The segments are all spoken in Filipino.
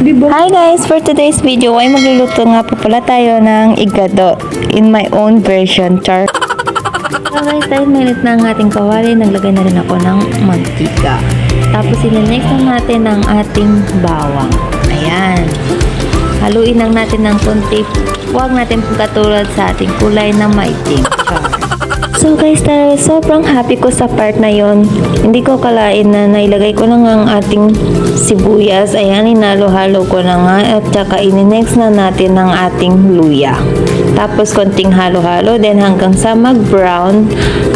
Hi guys! For today's video ay magluluto nga po pala tayo ng igado in my own version, char. So guys, dahil mainit na ang ating kawali, naglagay na rin ako ng mantika. Tapos next na natin ang ating bawang. Ayan. Haluin lang natin ng konti. Huwag natin katulad sa ating kulay na maitim. So guys, sobrang happy ko sa part na yon. Hindi ko kalain na nailagay ko na nga ang ating sibuyas. Ayan, hinalo-halo ko na nga. At saka next na natin ang ating luya. Tapos konting halo-halo din hanggang sa mag-brown.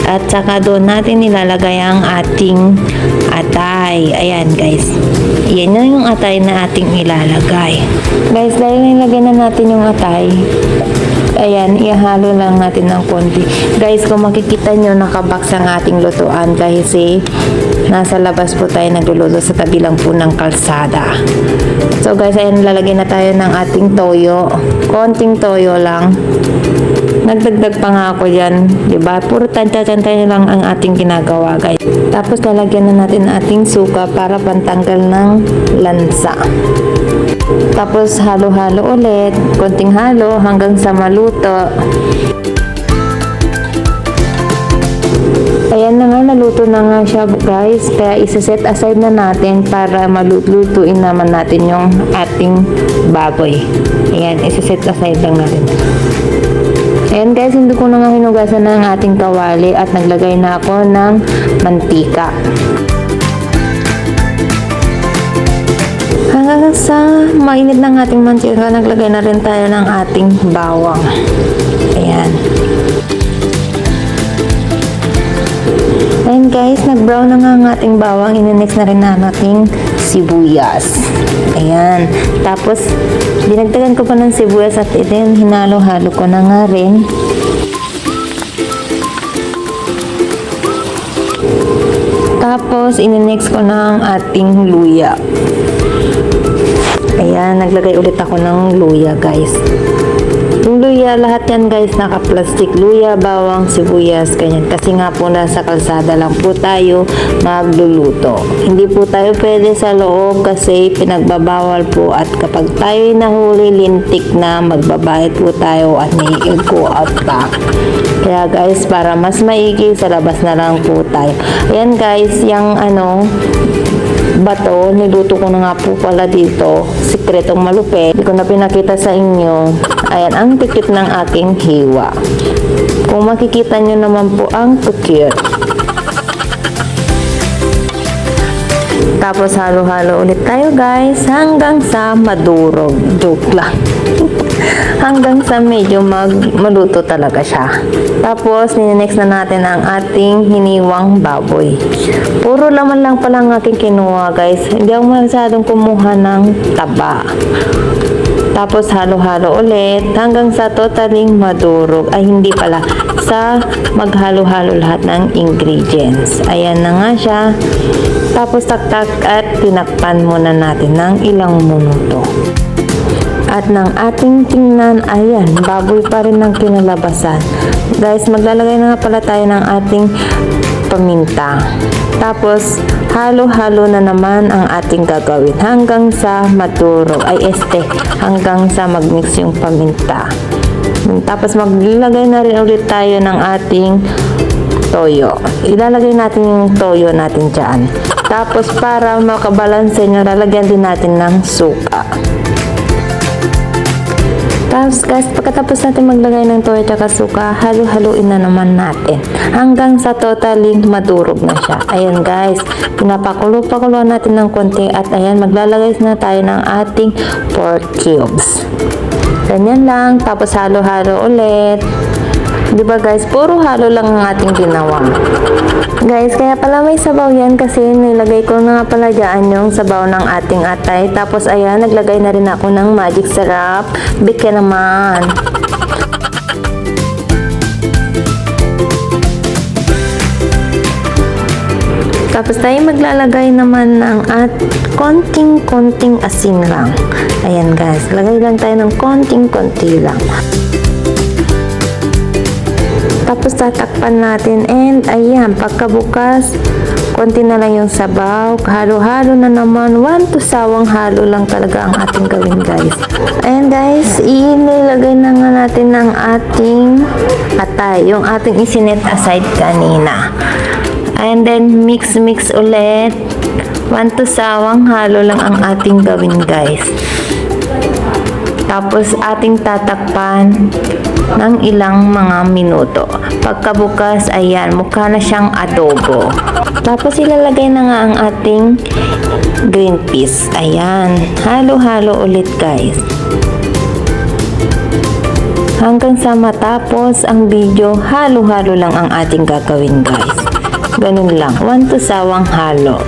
At saka doon natin nilalagay ang ating atay. Ayan guys. Yan na yung atay na ating ilalagay. Guys, dahil nilagay na natin yung atay, ayan, ihalo lang natin ng konti. Guys, kung makikita nyo, nakabox ang ating lutuan kasi nasa labas po tayo nagluluto sa tabi lang po ng kalsada. So guys, ayan, lalagyan na tayo ng ating toyo. Konting toyo lang. Nagdagdag pa nga ako dyan. Diba? Puro tansya-tansya lang ang ating ginagawa, guys. Tapos lalagyan na natin ating suka para pantanggal ng lansa. Tapos halo-halo ulit, konting halo hanggang sa maluto. Ayan na nga, naluto na nga siya guys, kaya isa-set aside na natin para malutuin naman natin yung ating baboy. Ayan, isa-set aside lang natin. Ayan guys, hindi ko na nga hinugasan ng ating kawali at naglagay na ako ng mantika. Hanggang sa mainit ng ating mantika, naglagay na rin tayo ng ating bawang. Ayan. Ayan guys, nag-brown na nga ang ating bawang. Next na rin na nating sibuyas. Ayan. Tapos, dinagdagan ko pa ng sibuyas at then hinalo-halo ko na nga rin. Tapos, next ko na ang ating luya. Ayan, naglagay ulit ako ng luya guys. Yung luya, lahat yan guys, naka-plastic. Luya, bawang, sibuyas, ganyan. Kasi nga po nasa kalsada lang po tayo magluluto. Hindi po tayo pwede sa loob kasi pinagbabawal po at kapag tayo nahuli, lintik na, magbabayad po tayo at may go out back. Kaya guys, para mas maigi, sa labas na lang po tayo. Ayan guys, yung bato, niluto ko na nga po pala dito. Sikretong malupit. Hindi ko na pinakita sa inyo. Ayan, ang pikit ng aking hiwa. Kung makikita nyo naman po ang pikit. Tapos halo-halo ulit tayo guys hanggang sa madurog. Joke lang. Hanggang sa medyo maluto talaga siya. Tapos, next na natin ang ating hiniwang baboy. Puro laman lang pala ang aking kinuha, guys. Hindi ako masyadong kumuha ng taba. Tapos, halo-halo ulit hanggang sa totaling madurog. Ay, hindi pala. Sa maghalo-halo lahat ng ingredients. Ayan na nga siya. Tapos, taktak at tinakpan muna natin ng ilang minuto. At ng ating tingnan, ayan, baboy pa rin ang kinalabasan. Guys, maglalagay na nga pala tayo ng ating paminta. Tapos, halo-halo na naman ang ating gagawin hanggang sa madurog. Hanggang sa magmix yung paminta. Tapos, maglalagay na rin ulit tayo ng ating toyo. Ilalagay natin yung toyo natin dyan. Tapos, para makabalanse nyo, lalagyan din natin ng suka. Tapos guys, pagkatapos natin maglagay ng toyo at suka, halo-haluin na naman natin hanggang sa totaling madurog na siya. Ayan guys, pinapakulo-pakulo natin ng konti at ayan, maglalagay na tayo ng ating pork cubes. Ganyan lang, tapos halo-halo ulit. Diba guys, puro halo lang ang ating ginawa. Guys, kaya pala may sabaw yan kasi nilagay ko na nga pala dyan yung sabaw ng ating atay. Tapos ayan, naglagay na rin ako ng magic syrup. Bigyan naman. Tapos tayo maglalagay naman ng konting-konting asin lang. Ayan guys, lagay lang tayo ng konting-konti lang. Tapos tatakpan natin and ayan, pagkabukas konti na lang yung sabaw, halo-halo na naman. 1 to sawang halo lang talaga ang ating gawin, guys. Ayan, guys, inilagay na nga natin ng ating atay, yung ating isinet aside kanina. And then, mix ulit. 1 to sawang halo lang ang ating gawin, guys. Tapos, ating tatakpan ng ilang mga minuto. Pagkabukas, ayan, mukha na siyang adobo. Tapos, ilalagay na nga ang ating green peas. Ayan, halo-halo ulit, guys. Hanggang sa matapos ang video, halo-halo lang ang ating gagawin, guys. Ganun lang, 1 to sawang halo.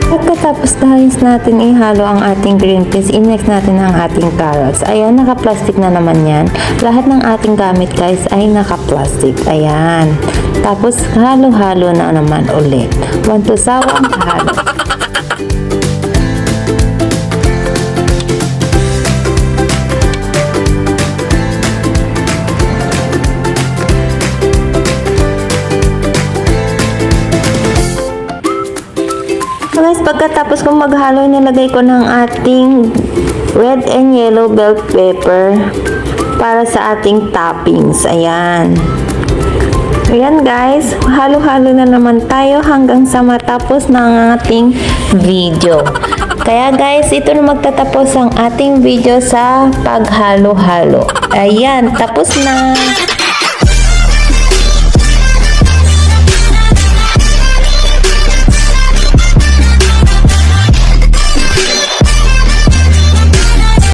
Pagkatapos guys natin ihalo ang ating green peas, i-mix natin ang ating carrots. Ayan, naka-plastic na naman yan. Lahat ng ating gamit guys ay naka-plastic. Ayan. Tapos halo-halo na naman ulit. 1 to sawang halo. Guys, pagkatapos kong maghalo, nilagay ko ng ating red and yellow bell pepper para sa ating toppings. Ayan. Ayan guys, halo-halo na naman tayo hanggang sa matapos ng ating video. Kaya guys, ito na magtatapos ang ating video sa paghalo-halo. Ayan, tapos na.